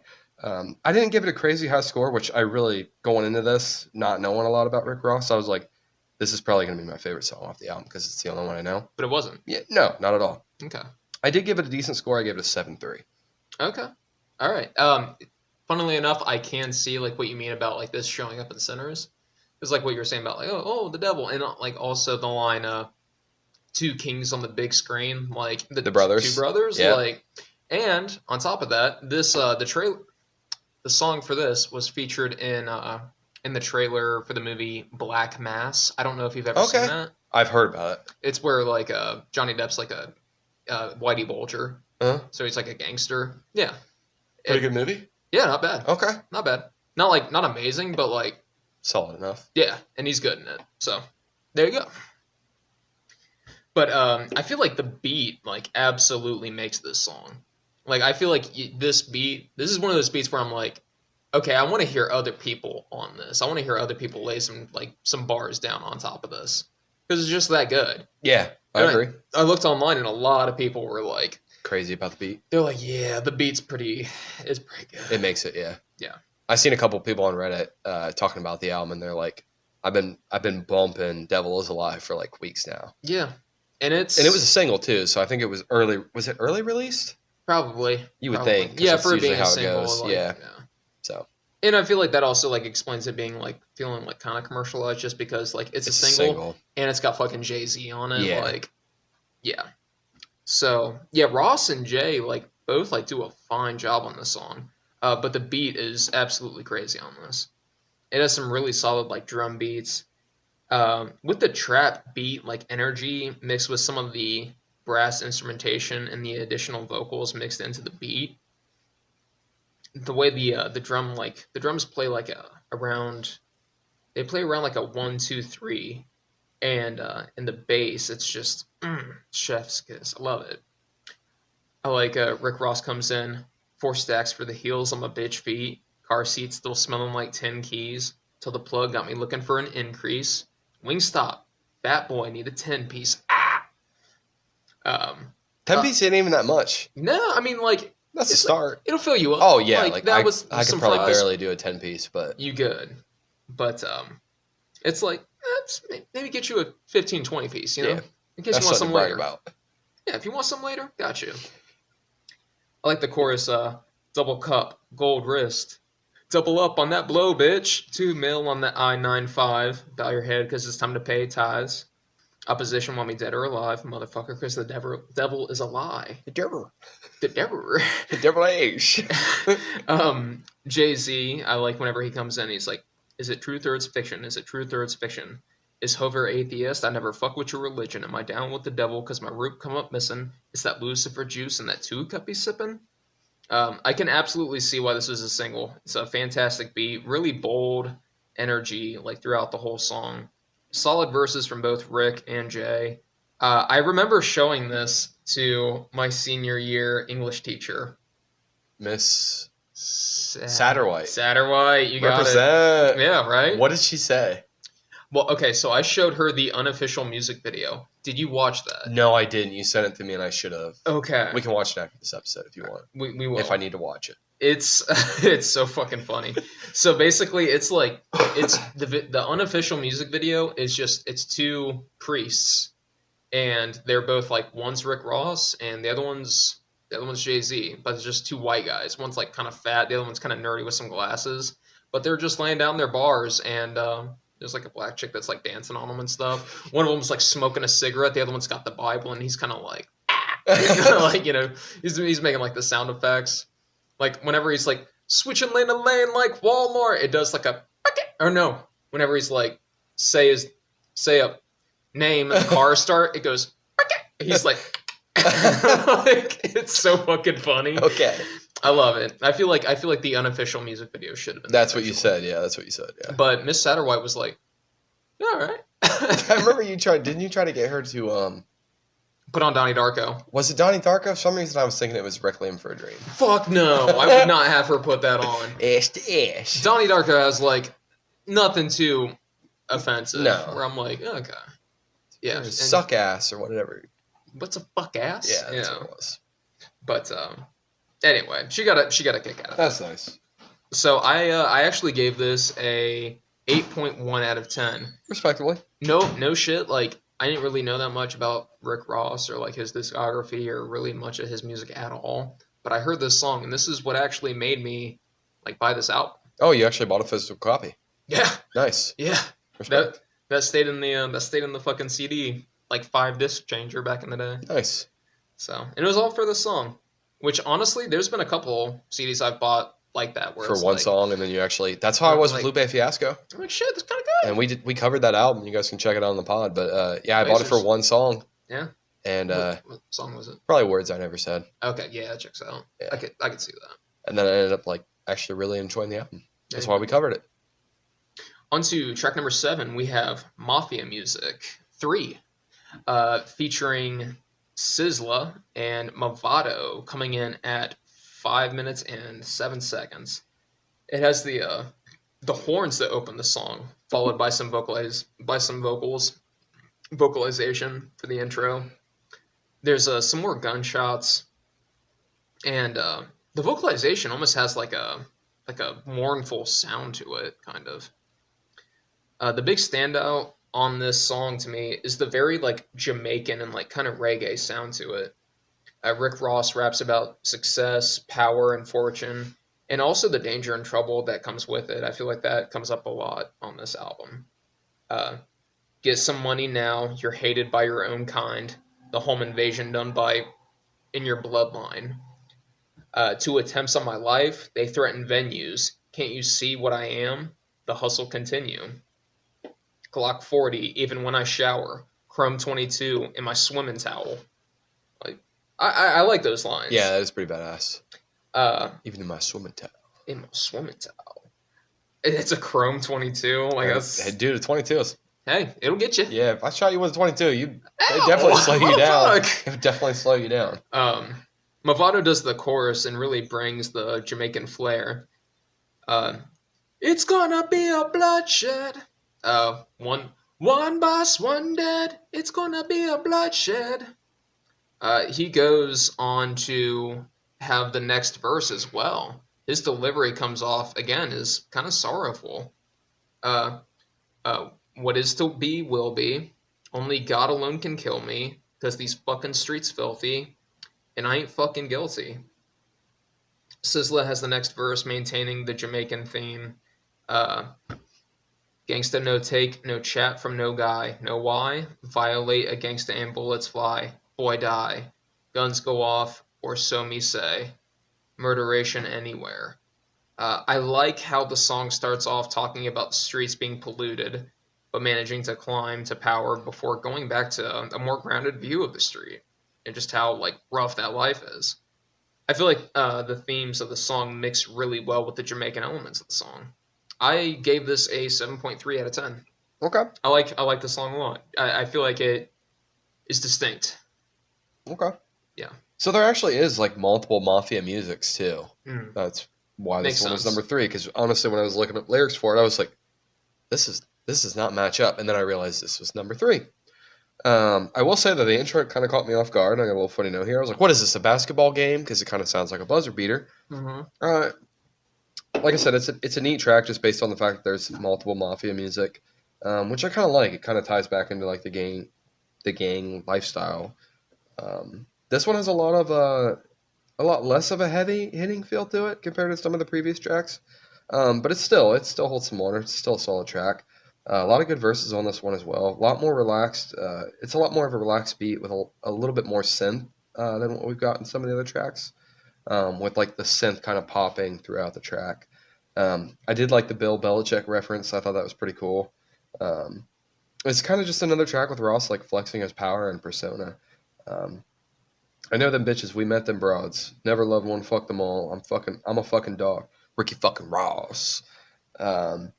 I didn't give it a crazy high score, which I really going into this not knowing a lot about Rick Ross. I was like, this is probably gonna be my favorite song off the album because it's the only one I know. But it wasn't. Yeah, no, not at all. Okay. I did give it a decent score. I gave it a 7.3. Okay. All right. Funnily enough, I can see like what you mean about like this showing up in Sinners. It's like what you're saying about like oh the devil and like also the line two kings on the big screen like The brothers. two brothers Yeah. like and on top of that this the song for this was featured in the trailer for the movie Black Mass. I don't know if you've ever seen Okay. that. I've heard about it. It's where like Johnny Depp's like a Whitey Bulger, Huh? so he's like a gangster. Yeah, Pretty good movie. yeah, not bad. Okay. Not bad. Not like not amazing, but like Solid enough. yeah, and he's good in it. So there you go. But I feel like the beat like absolutely makes this song. Like I feel like this beat, this is one of those beats where I'm like, okay, I want to hear other people on this. I want to hear other people lay some bars down on top of this because it's just that good. Yeah, I agree. I looked online and a lot of people were like crazy about the beat. they're like, yeah, the beat's it's pretty good. It makes it, yeah. Yeah. I've seen a couple people on Reddit talking about the album, and they're like, I've been bumping "Devil Is Alive" for like weeks now. Yeah, and it was a single too, so I think it was early. Was it early released? Probably. You would think. 'Cause Yeah, that's for it usually being a how it single. goes. Like, Yeah. So and I feel like that also like explains it being like feeling like kind of commercialized just because like it's a single and it's got fucking Jay-Z on it. Yeah. Like, yeah. So yeah, Ross and Jay like both like do a fine job on this song. But the beat is absolutely crazy on this. It has some really solid like drum beats. With the trap beat like energy mixed with some of the brass instrumentation and the additional vocals mixed into the beat. The way the drums play like around they play around like a 1 2 3 and in the bass it's just chef's kiss. I love it. I like Rick Ross comes in, 4 stacks for the heels on my bitch feet, car seat still smelling like 10 keys, till the plug got me looking for an increase. Wingstop, fat boy need a 10 piece. Ah. 10-piece ain't even that much. No, I mean like that's a start. It'll fill you up. Oh yeah, like that was I could probably barely do a 10-piece, but you good. But it's like maybe get you a 15-20 piece, you know, in case you want some later. About. Yeah, if you want some later, got you. I like the chorus. Double cup, gold wrist, double up on that blow, bitch. 2 mil on that I-95. Bow your head because it's time to pay tithes. Opposition want me dead or alive, motherfucker, because the devil is a lie. The devil. The devil. The devil age. Jay-Z, I like whenever he comes in, he's like, is it truth or it's fiction? Is it truth or it's fiction? Is Hover atheist? I never fuck with your religion. Am I down with the devil because my root come up missing? Is that Lucifer juice and that 2 cup he's sipping? I can absolutely see why this is a single. It's a fantastic beat, really bold energy like throughout the whole song. Solid verses from both Rick and Jay. I remember showing this to my senior year English teacher. Miss Satterwhite. Satterwhite, you got Represent. it. Yeah, right? What did she say? Well, okay, so I showed her the unofficial music video. Did you watch that? No, I didn't. You sent it to me, and I should have. Okay. We can watch it after this episode if you want. We will. If I need to watch it. It's it's so fucking funny. So basically, it's like it's the unofficial music video is just it's two priests, and they're both like one's Rick Ross and the other one's Jay-Z, but it's just two white guys. One's like kind of fat, the other one's kind of nerdy with some glasses, but they're just laying down their bars, and there's like a black chick that's like dancing on them and stuff. One of them's like smoking a cigarette, the other one's got the Bible, and he's kind of like like he's making like the sound effects. Like whenever he's like switching lane to lane like Walmart, it does like a or no. Whenever he's like say a name and car start, it goes. He's like, like it's so fucking funny. Okay. I love it. I feel like the unofficial music video should have been. That's what you said. Yeah, that's what you said. Yeah. But Miss Satterwhite was like, yeah, all right. I remember you tried. Didn't you try to get her to Put on Donnie Darko. Was it Donnie Darko? For some reason, I was thinking it was Requiem for a Dream. Fuck no! I would not have her put that on. Ash to ash. Donnie Darko has like nothing too offensive. No. Where I'm like, okay, yeah, Suck ass or whatever. What's a fuck ass? Yeah, that's what it was. But anyway, she got a kick out of it. That's nice. So I actually gave this a 8.1 out of 10. Respectably. No shit. Like I didn't really know that much about Rick Ross or like his discography or really much of his music at all. But I heard this song, and this is what actually made me like buy this album. Oh, you actually bought a physical copy. Yeah. Nice. Yeah. Respect. That stayed in the fucking CD, like 5-disc changer back in the day. Nice. So, and it was all for this song, which honestly, there's been a couple CDs I've bought like that where for it's one like, song, and then you actually. That's how I was like, with Lupe Fiasco. I'm like, shit, that's kind of good. And we covered that album. You guys can check it out on the pod. But yeah, I bought it for one song. Yeah. And what song was it? Probably Words I Never Said. Okay, yeah, that checks out. Yeah. I could see that. And then I ended up like actually really enjoying the album. That's why we covered it. On to track number 7, we have Mafia Music 3, featuring Sizzla and Movado, coming in at 5 minutes and 7 seconds. It has the horns that open the song, followed by some vocalization for the intro. There's some more gunshots, and the vocalization almost has like a mournful sound to it, kind of. The big standout on this song to me is the very like Jamaican and like kind of reggae sound to it. Rick Ross raps about success, power, and fortune, and also the danger and trouble that comes with it. I feel like that comes up a lot on this album. Get some money now, you're hated by your own kind. The home invasion done by in your bloodline. 2 attempts on my life, they threaten venues. Can't you see what I am? The hustle continue. Glock 40, even when I shower. Chrome 22 in my swimming towel. Like, I like those lines. Yeah, that is pretty badass. Even in my swimming towel. In my swimming towel. It's a Chrome 22. Like that's... Hey, dude, a 22 is... Hey, it'll get you. Yeah, if I shot you with a 22, it'd definitely slow you down. It would definitely slow you down. Movado does the chorus and really brings the Jamaican flair. It's gonna be a bloodshed. One boss, one dead. It's gonna be a bloodshed. He goes on to have the next verse as well. His delivery comes off again is kind of sorrowful. What is to be will be. Only God alone can kill me, 'cause these fucking streets filthy, and I ain't fucking guilty. Sizzla has the next verse maintaining the Jamaican theme. Gangsta no take, no chat from no guy. Know why? Violate a gangsta and bullets fly. Boy die. Guns go off, or so me say. Murderation anywhere. I like how the song starts off talking about the streets being polluted, but managing to climb to power before going back to a more grounded view of the street and just how like rough that life is. I feel like the themes of the song mix really well with the Jamaican elements of the song. I gave this a 7.3 out of 10. Okay. I like the song a lot. I feel like it is distinct. Okay. Yeah. So there actually is like multiple Mafia musics too. That's why this one was number 3. Because honestly, when I was looking at lyrics for it, I was like, this is this does not match up. And then I realized this was number 3. I will say that the intro kind of caught me off guard. I got a little funny note here. I was like, what is this, a basketball game? Because it kind of sounds like a buzzer beater. Mm-hmm. Like I said, it's a neat track just based on the fact that there's multiple Mafia music, which I kind of like. It kind of ties back into like the gang lifestyle. This one has a lot less of a heavy hitting feel to it compared to some of the previous tracks. But it still holds some water. It's still a solid track. A lot of good verses on this one as well. A lot more relaxed. It's a lot more of a relaxed beat with a little bit more synth than what we've got in some of the other tracks. With like the synth kind of popping throughout the track. I did like the Bill Belichick reference. I thought that was pretty cool. Um, it's kind of just another track with Ross like flexing his power and persona. Um, I know them bitches. We met them broads. Never loved one. Fuck them all. I'm a fucking dog. Ricky fucking Ross. Um,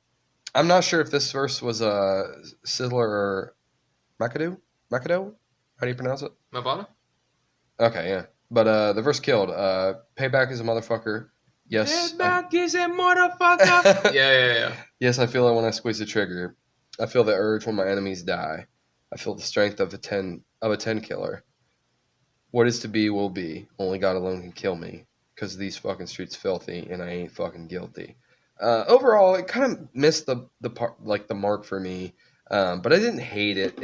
I'm not sure if this verse was Sizzler or McAdoo. McAdoo. How do you pronounce it? Mavada? Okay, yeah. But the verse killed. Payback is a motherfucker. Yes. Payback is a motherfucker. Yeah. Yes, I feel it when I squeeze the trigger. I feel the urge when my enemies die. I feel the strength of a ten killer. What is to be will be. Only God alone can kill me. Cause these fucking streets filthy and I ain't fucking guilty. Overall, it kind of missed the part like the mark for me, but I didn't hate it.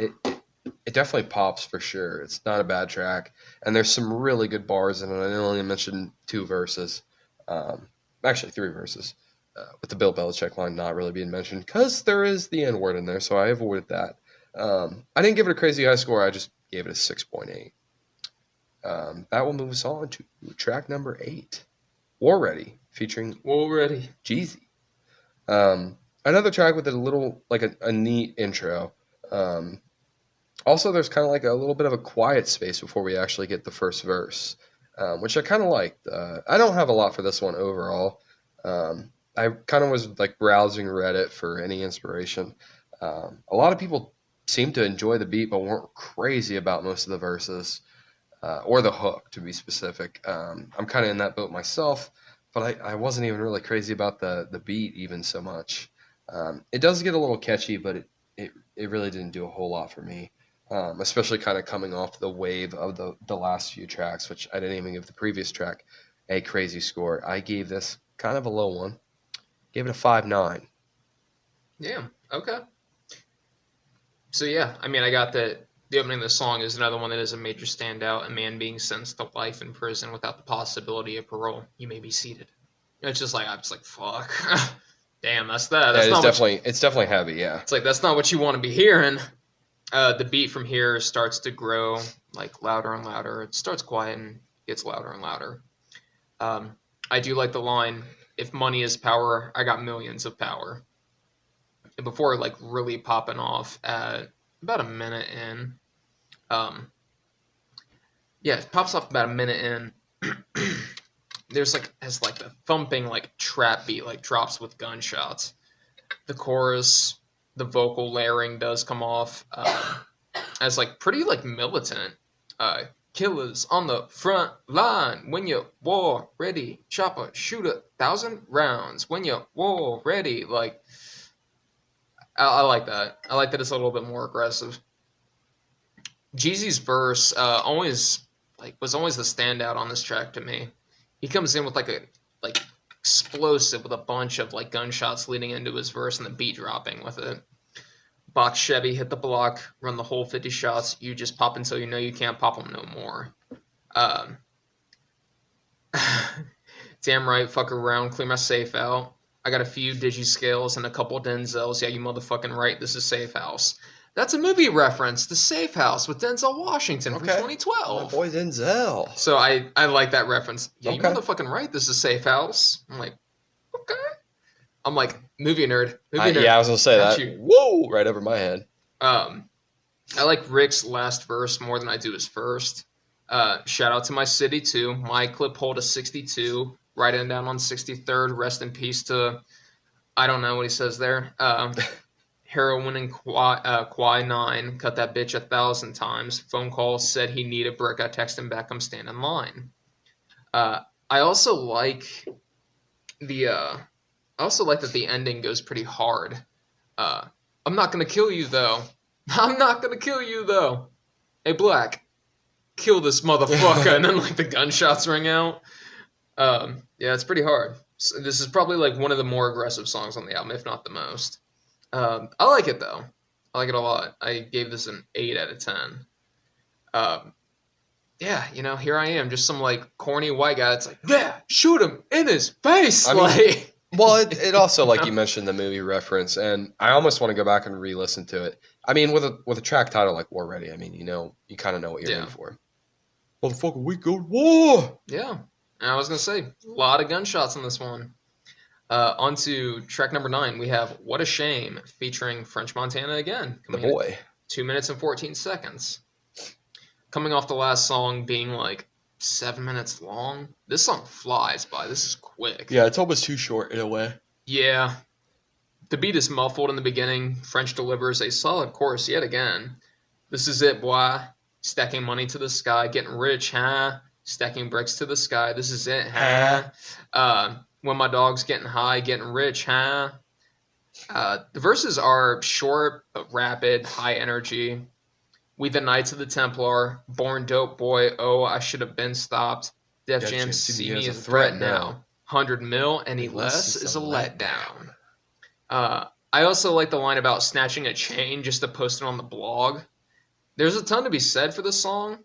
It definitely pops for sure. It's not a bad track, and there's some really good bars in it. I only mentioned 2 verses, actually 3 verses, with the Bill Belichick line not really being mentioned because there is the N word in there, so I avoided that. I didn't give it a crazy high score. I just gave it a 6.8. That will move us on to track number 8, War Ready, featuring Already. Jeezy. Another track with a little like a neat intro. Also, there's kind of like a little bit of a quiet space before we actually get the first verse, which I kind of liked. I don't have a lot for this one overall. I kind of was like browsing Reddit for any inspiration. A lot of people seemed to enjoy the beat, but weren't crazy about most of the verses or the hook, to be specific. I'm kind of in that boat myself, but I wasn't even really crazy about the beat even so much. It does get a little catchy, but it really didn't do a whole lot for me. Especially kind of coming off the wave of the last few tracks, which I didn't even give the previous track a crazy score. I gave this kind of a low one. Gave it a 5.9. Yeah. Okay. So yeah, I mean, I got the opening of the song is another one that is a major standout. A man being sentenced to life in prison without the possibility of parole. You may be seated. It's just like I'm just like fuck. Damn, that's that. Yeah, That's not what. it's definitely heavy. Yeah. It's like that's not what you want to be hearing. The beat from here starts to grow like louder and louder. It starts quiet and gets louder and louder. Um, I do like the line, "If money is power, I got millions of power." And before like really popping off at about a minute in, um, yeah, it pops off about a minute in. There's like has like the thumping like trap beat like drops with gunshots. The chorus, the vocal layering does come off as like pretty like militant. Killers on the front line when you're war ready. Chopper shoot 1,000 rounds when you're war ready. Like I like that. I like that it's a little bit more aggressive. Jeezy's verse always like was always the standout on this track to me. He comes in with like a like explosive with a bunch of like gunshots leading into his verse and the beat dropping with it. Box Chevy, hit the block, run the whole 50 shots. You just pop until you know you can't pop them no more. Um, damn right, fuck around, clear my safe out. I got a few digi scales and a couple Denzels. Yeah, you motherfucking right, this is Safe House. That's a movie reference, The Safe House with Denzel Washington from Okay. 2012. My boy Denzel. So I like that reference. Yeah, you Okay. motherfucking right, this is Safe House. I'm like, okay. I'm like, movie nerd. Yeah, I was gonna say Got that. you. Whoa, right over my head. I like Rick's last verse more than I do his first. Shout out to my city too. My clip hold a 62. Writing down on 63rd. Rest in peace to I don't know what he says there. Heroin and Quai 9. Cut that bitch 1,000 times. Phone call said he need a brick. I text him back. I'm standing in line. I also like the. I also like that the ending goes pretty hard. A I'm not gonna kill you though. I'm not gonna kill you though. Hey Black, kill this motherfucker, and then like the gunshots ring out. Yeah, it's pretty hard. So this is probably like one of the more aggressive songs on the album, if not the most. I like it though. I like it a lot. I gave this an 8 out of 10. Um, yeah, here I am, just some like corny white guy that's like, yeah, shoot him in his face. I mean, Like, well, it also, like you know? mentioned, the movie reference, and I almost want to go back and re-listen to it. I mean, with a track title like War Ready, I mean, you kind of know what you're in Yeah, for. Motherfucker, we go to war! yeah. And I was gonna say, a lot of gunshots in this one. On to track number 9, we have "What a Shame" featuring French Montana again, The coming in at boy. 2 minutes and 14 seconds. Coming off the last song being like 7 minutes long, this song flies by. This is quick. Yeah, it's almost too short in a way. Yeah, the beat is muffled in the beginning. French delivers a solid chorus yet again. This is it, boy. Stacking money to the sky, getting rich, huh? Stacking bricks to the sky. This is it, huh? When my dog's getting high, getting rich, huh? The verses are short but rapid, high energy. We the Knights of the Templar, born dope boy. Oh, I should have been stopped. Def Def Jam Jam see me as as a a threat threat now. now. 100 mil, any less is a letdown. I also like the line about snatching a chain just to post it on the blog. There's a ton to be said for this song.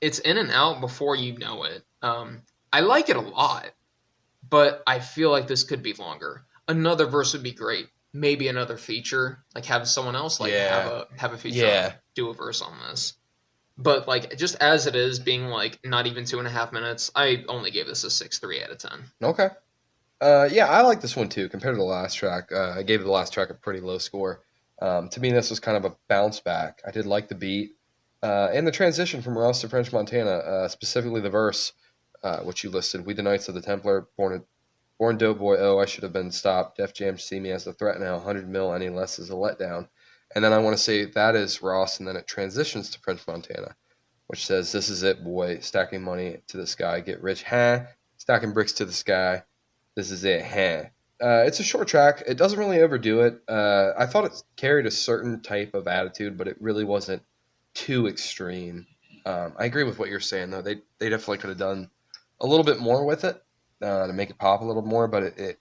It's in and out before you know it. I like it a lot, but I feel like this could be longer. Another verse would be great. Maybe another feature, like have someone else like Yeah. have a feature Yeah. do a verse on this. But like just as it is, being like not even 2.5 minutes, I only gave this a 6.3 out of 10. Okay. Yeah, I like this one too compared to the last track. I gave the last track a pretty low score. To me, this was kind of a bounce back. I did like the beat and the transition from Ross to French Montana, specifically the verse, which you listed. We the Knights of the Templar, born dope boy. Oh, I should have been stopped. Def Jam see me as a threat now. 100 mil, any less is a letdown. And then I want to say that is Ross, and then it transitions to French Montana, which says, "This is it, boy. Stacking money to the sky, get rich, huh? Stacking bricks to the sky. This is it, huh?" It's a short track. It doesn't really overdo it. I thought it carried a certain type of attitude, but it really wasn't too extreme. I agree with what you're saying, though. They definitely could have done a little bit more with it to make it pop a little more, but it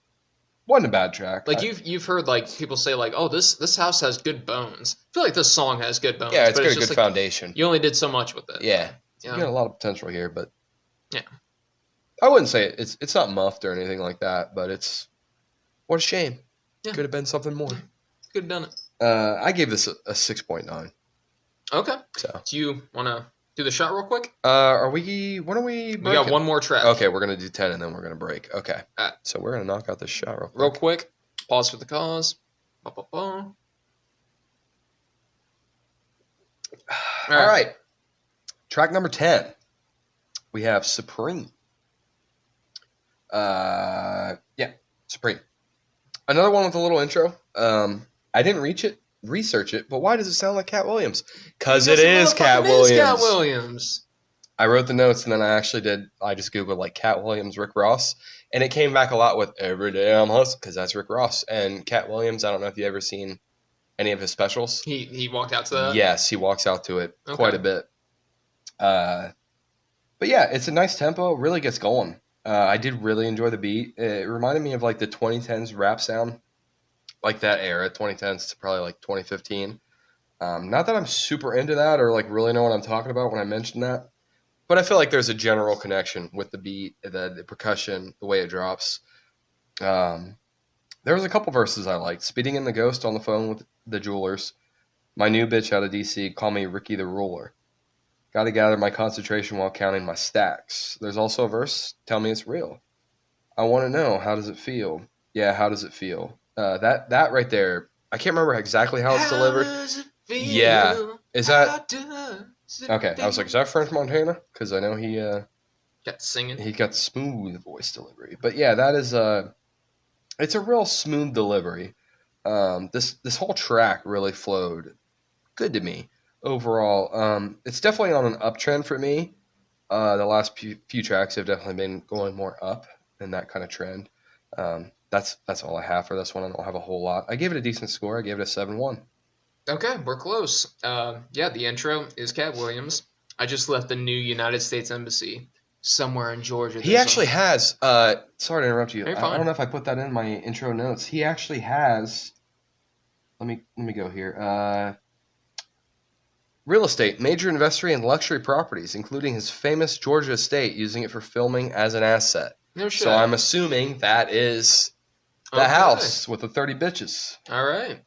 wasn't a bad track. Like you've heard like people say like, oh, this house has good bones. I feel like this song has good bones, Yeah, it's but got it's a just good like foundation. you only did so much with it. Yeah, You you got a know? lot of potential here, but Yeah. I wouldn't say it's not muffed or anything like that. But it's what a shame. Yeah. Could have been something more. Could have done it. I gave this a 6.9. Okay. So, Do you want to do the shot real quick? are we? When are we breaking? We got one more track. Okay, we're gonna do 10 and then we're gonna break. Okay, Uh, so we're gonna knock out this shot real quick. real quick. Pause for the cause. Ba-ba-ba. All right. Track number 10. We have Supreme. Yeah, Supreme. Another one with a little intro. I didn't research it, but why does it sound like Cat Williams? Because it is Cat Williams. Cat Williams. I wrote the notes and then I just Googled like Cat Williams, Rick Ross, and it came back a lot with Every Day I'm Hustling, because that's Rick Ross. And Cat Williams, I don't know if you ever seen any of his specials. He walked out to that? Yes, he walks out to it quite a Okay. bit. But yeah, it's a nice tempo, really gets going. I did really enjoy the beat. It reminded me of like the 2010s rap sound, like that era, 2010s to probably like 2015. Not that I'm super into that or like really know what I'm talking about when I mention that, but I feel like there's a general connection with the beat, the percussion, the way it drops. There was a couple verses I liked. Speeding in the Ghost on the phone with the jewelers. My new bitch out of DC, call me Ricky the Ruler. Got to gather my concentration while counting my stacks. There's also a verse, tell me it's real. I want to know, how does it feel? Yeah, how does it feel? That right there, I can't remember exactly how it's delivered. Does it feel? Yeah. Is that... How does it Okay, I was like, is that French Montana? Because I know he got singing. got smooth voice delivery. But yeah, that is it's a real smooth delivery. This whole track really flowed good to me overall. It's definitely on an uptrend for me. The last few tracks have definitely been going more up in that kind of trend. that's all I have for this one. I don't have a whole lot. I gave it a decent score. I gave it a 7-1. Okay, we're close. Yeah, the intro is Cat Williams. I just left the new United States Embassy somewhere in Georgia. He actually has. Sorry to interrupt you. You're I fine. don't know if I put that in my intro notes. He actually has. Let me go here. Real estate, major investor in luxury properties, including his famous Georgia estate, using it for filming as an asset. No shit. So I'm assuming that is the Okay. house with the 30 bitches. All right.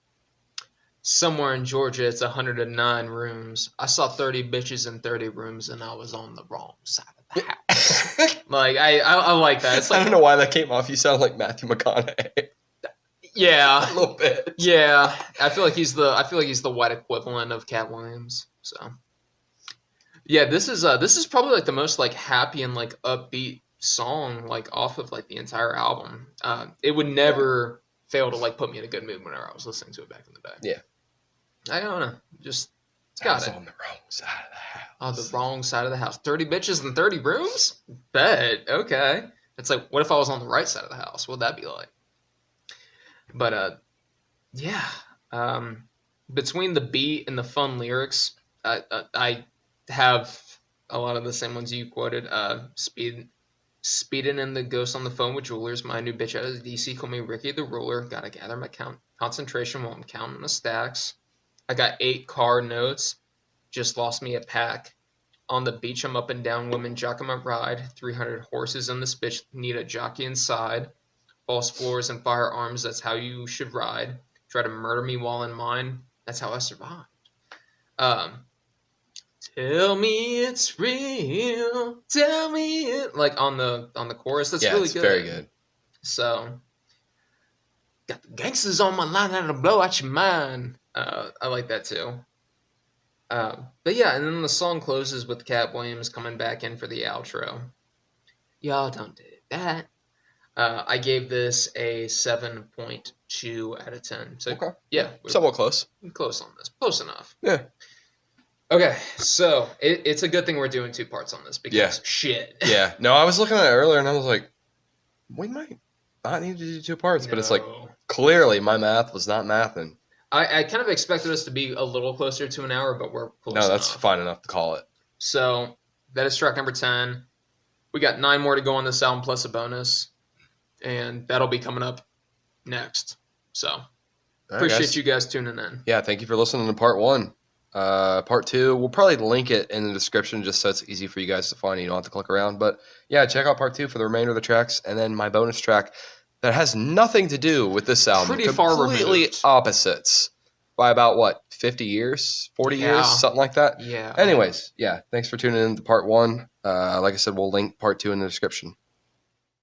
Somewhere in Georgia, it's 109 rooms. I saw 30 bitches in 30 rooms, and I was on the wrong side of the house. Like I like that. It's like, I don't know why that came off. You sound like Matthew McConaughey. Yeah, a little bit. Yeah, I feel like he's the white equivalent of Cat Williams. So, yeah, this is probably like the most like happy and like upbeat song like off of like the entire album. It would never fail to like put me in a good mood whenever I was listening to it back in the day. Yeah. I don't know, just it's got it. On the wrong side of the house. On the wrong side of the house. 30 bitches in 30 rooms? Bet. Okay. It's like, what if I was on the right side of the house? What'd that be like? But yeah. Between the beat and the fun lyrics, I have a lot of the same ones you quoted. Speeding in the ghost on the phone with jewelers. My new bitch out of DC call me Ricky the Ruler. Gotta gather my concentration while I'm counting the stacks. I got 8 car notes. Just lost me a pack. On the beach, I'm up and down. Women jocking my ride. 300 horses in this bitch. Need a jockey inside. False floors and firearms. That's how you should ride. Try to murder me while in mine. That's how I survived. Tell me it's real. Tell me it. Like on the chorus. That's really good. Very good. So, got the gangsters on my line and to blow out your mind. I like that too. But yeah, and then the song closes with Cat Williams coming back in for the outro. Y'all don't do that. I gave this a 7.2 out of 10. So okay. Yeah, somewhat close. Close on this. Close enough. Yeah. Okay, so it's a good thing we're doing 2 parts on this because shit. Yeah. No, I was looking at it earlier and I was like, we might not need to do 2 parts, but it's like clearly my math was not mathing. I kind of expected us to be a little closer to an hour, but we're close enough. No, that's fine enough to call it. So that is track number 10. We got 9 more to go on this album plus a bonus, and that'll be coming up next. So appreciate you guys tuning in. Yeah, thank you for listening to part 1. Part 2, we'll probably link it in the description just so it's easy for you guys to find. You don't have to click around. But yeah, check out part 2 for the remainder of the tracks, and then my bonus track that has nothing to do with this album. Pretty far removed. Completely opposites by about, 50 years? 40 years? Something like that? Yeah. Anyways, yeah, thanks for tuning in to part 1. Like I said, we'll link part 2 in the description.